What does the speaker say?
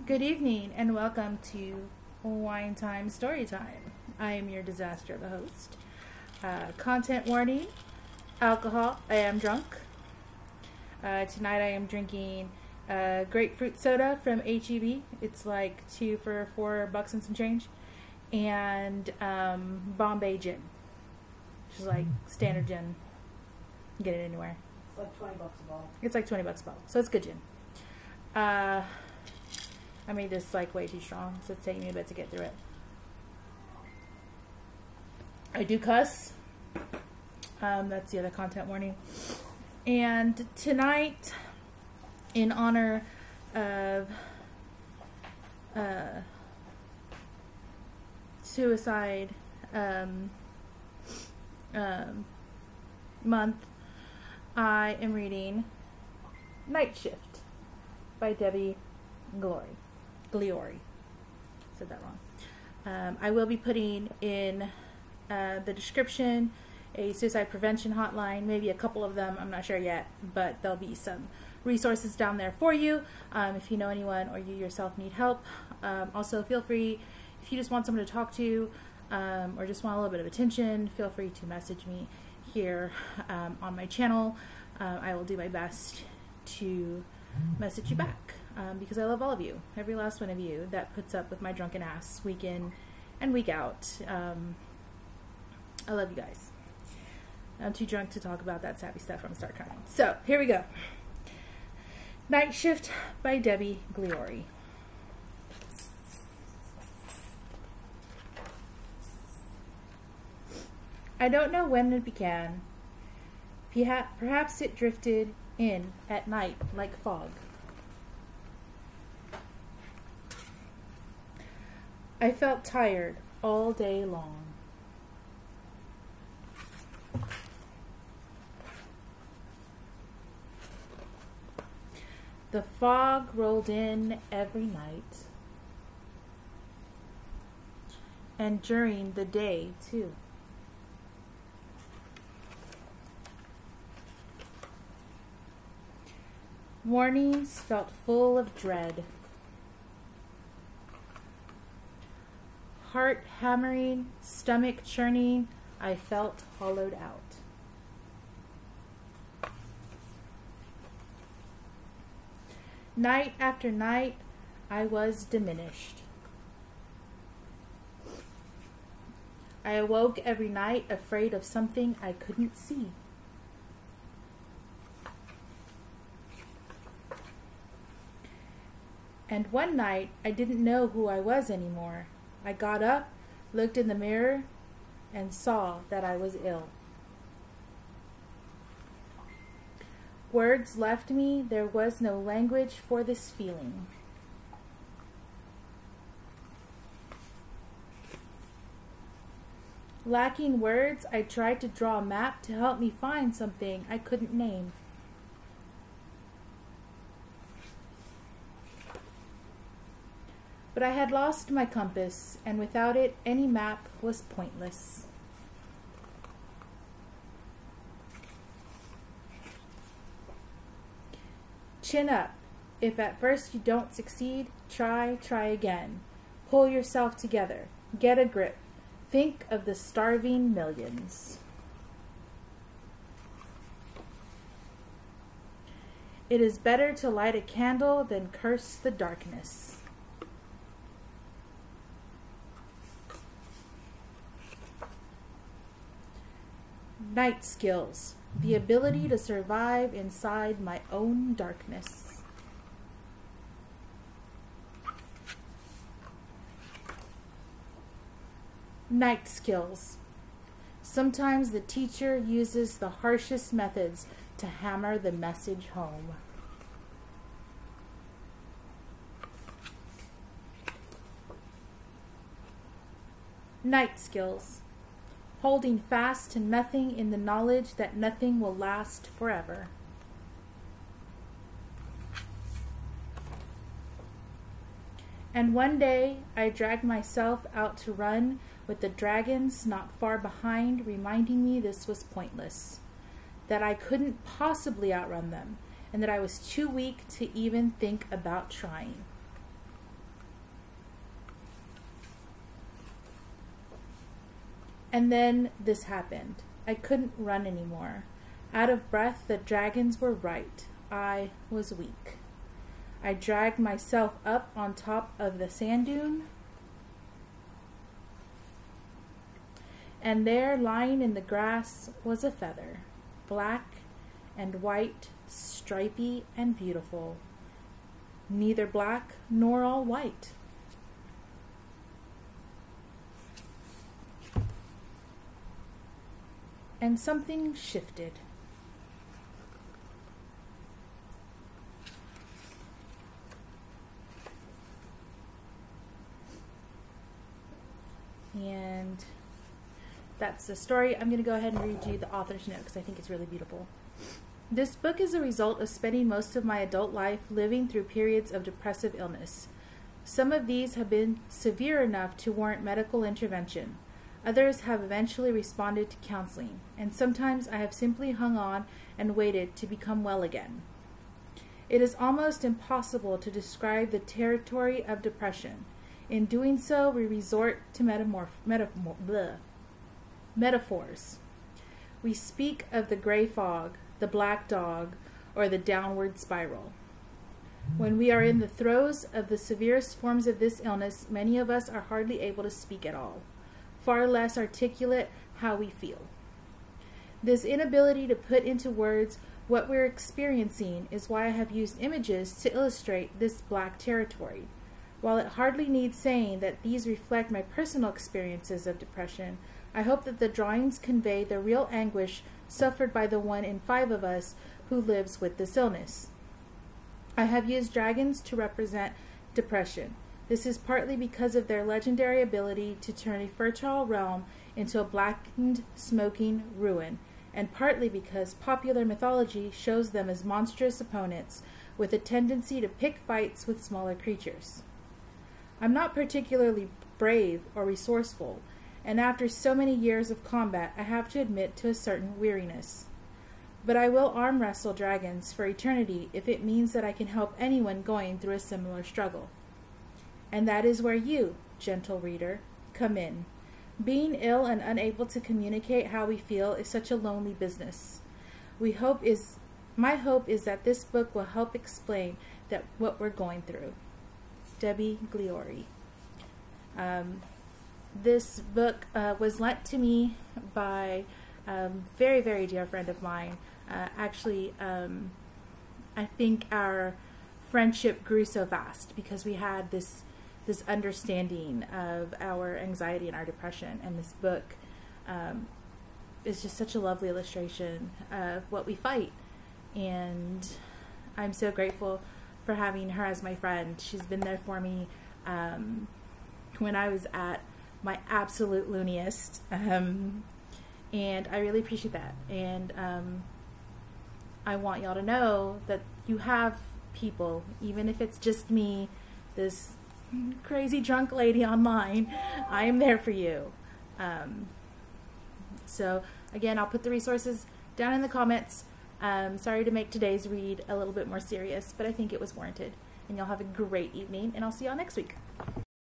Good evening and welcome to Wine Time Story Time. I am your disaster of a host. Content warning, alcohol, I am drunk. Tonight I am drinking grapefruit soda from HEB. It's like 2 for $4 and some change. And Bombay gin, which is like standard gin. You can get it anywhere. It's like $20 a bottle. It's like $20 a bottle, so it's good gin. I made this like way too strong, so it's taking me a bit to get through it. I do cuss. That's the other content warning. And tonight, in honor of suicide month, I am reading Night Shift by Debbie Gliori. Said that wrong. I will be putting in the description a suicide prevention hotline, maybe a couple of them, I'm not sure yet, but there'll be some resources down there for you if you know anyone or you yourself need help. Also, feel free, if you just want someone to talk to or just want a little bit of attention, feel free to message me here on my channel. I will do my best to message you back because I love all of you, every last one of you that puts up with my drunken ass week in and week out. I love you guys. I'm too drunk to talk about that sappy stuff. I'm gonna start crying. So here we go. Night Shift by Debbie Gliori. I don't know when it began. Perhaps it drifted in at night like fog. I felt tired all day long. The fog rolled in every night, and during the day too. Mornings felt full of dread. Heart hammering, stomach churning, I felt hollowed out. Night after night, I was diminished. I awoke every night afraid of something I couldn't see. And one night, I didn't know who I was anymore. I got up, looked in the mirror, and saw that I was ill. Words left me, there was no language for this feeling. Lacking words, I tried to draw a map to help me find something I couldn't name. But I had lost my compass, and without it, any map was pointless. Chin up. If at first you don't succeed, try again. Pull yourself together. Get a grip. Think of the starving millions. It is better to light a candle than curse the darkness. Night skills, the ability to survive inside my own darkness. Night skills. Sometimes the teacher uses the harshest methods to hammer the message home. Night skills. Holding fast to nothing in the knowledge that nothing will last forever. And one day I dragged myself out to run with the dragons not far behind, reminding me this was pointless, that I couldn't possibly outrun them, and that I was too weak to even think about trying. And then this happened. I couldn't run anymore. Out of breath, the dragons were right. I was weak. I dragged myself up on top of the sand dune, and there, lying in the grass, was a feather, black and white, stripy and beautiful, neither black nor all white. And something shifted. And that's the story. I'm going to go ahead and read you the author's note because I think it's really beautiful. This book is a result of spending most of my adult life living through periods of depressive illness. Some of these have been severe enough to warrant medical intervention. Others have eventually responded to counseling, and sometimes I have simply hung on and waited to become well again. It is almost impossible to describe the territory of depression. In doing so, we resort to metaphors. We speak of the gray fog, the black dog, or the downward spiral. When we are in the throes of the severest forms of this illness, many of us are hardly able to speak at all, far less articulate how we feel. This inability to put into words what we're experiencing is why I have used images to illustrate this black territory. While it hardly needs saying that these reflect my personal experiences of depression, I hope that the drawings convey the real anguish suffered by the 1 in 5 of us who lives with this illness. I have used dragons to represent depression. This is partly because of their legendary ability to turn a fertile realm into a blackened, smoking ruin, and partly because popular mythology shows them as monstrous opponents with a tendency to pick fights with smaller creatures. I'm not particularly brave or resourceful, and after so many years of combat, I have to admit to a certain weariness. But I will arm wrestle dragons for eternity if it means that I can help anyone going through a similar struggle. And that is where you, gentle reader, come in. Being ill and unable to communicate how we feel is such a lonely business. My hope is that this book will help explain what we're going through. Debbie Gliori. This book was lent to me by a very, very dear friend of mine. I think our friendship grew so fast because we had this understanding of our anxiety and our depression, and this book is just such a lovely illustration of what we fight. And I'm so grateful for having her as my friend. She's been there for me when I was at my absolute looniest, and I really appreciate that. And I want y'all to know that you have people, even if it's just me, this crazy drunk lady online. I am there for you. So again, I'll put the resources down in the comments. Sorry to make today's read a little bit more serious, but I think it was warranted. And y'all have a great evening, and I'll see y'all next week.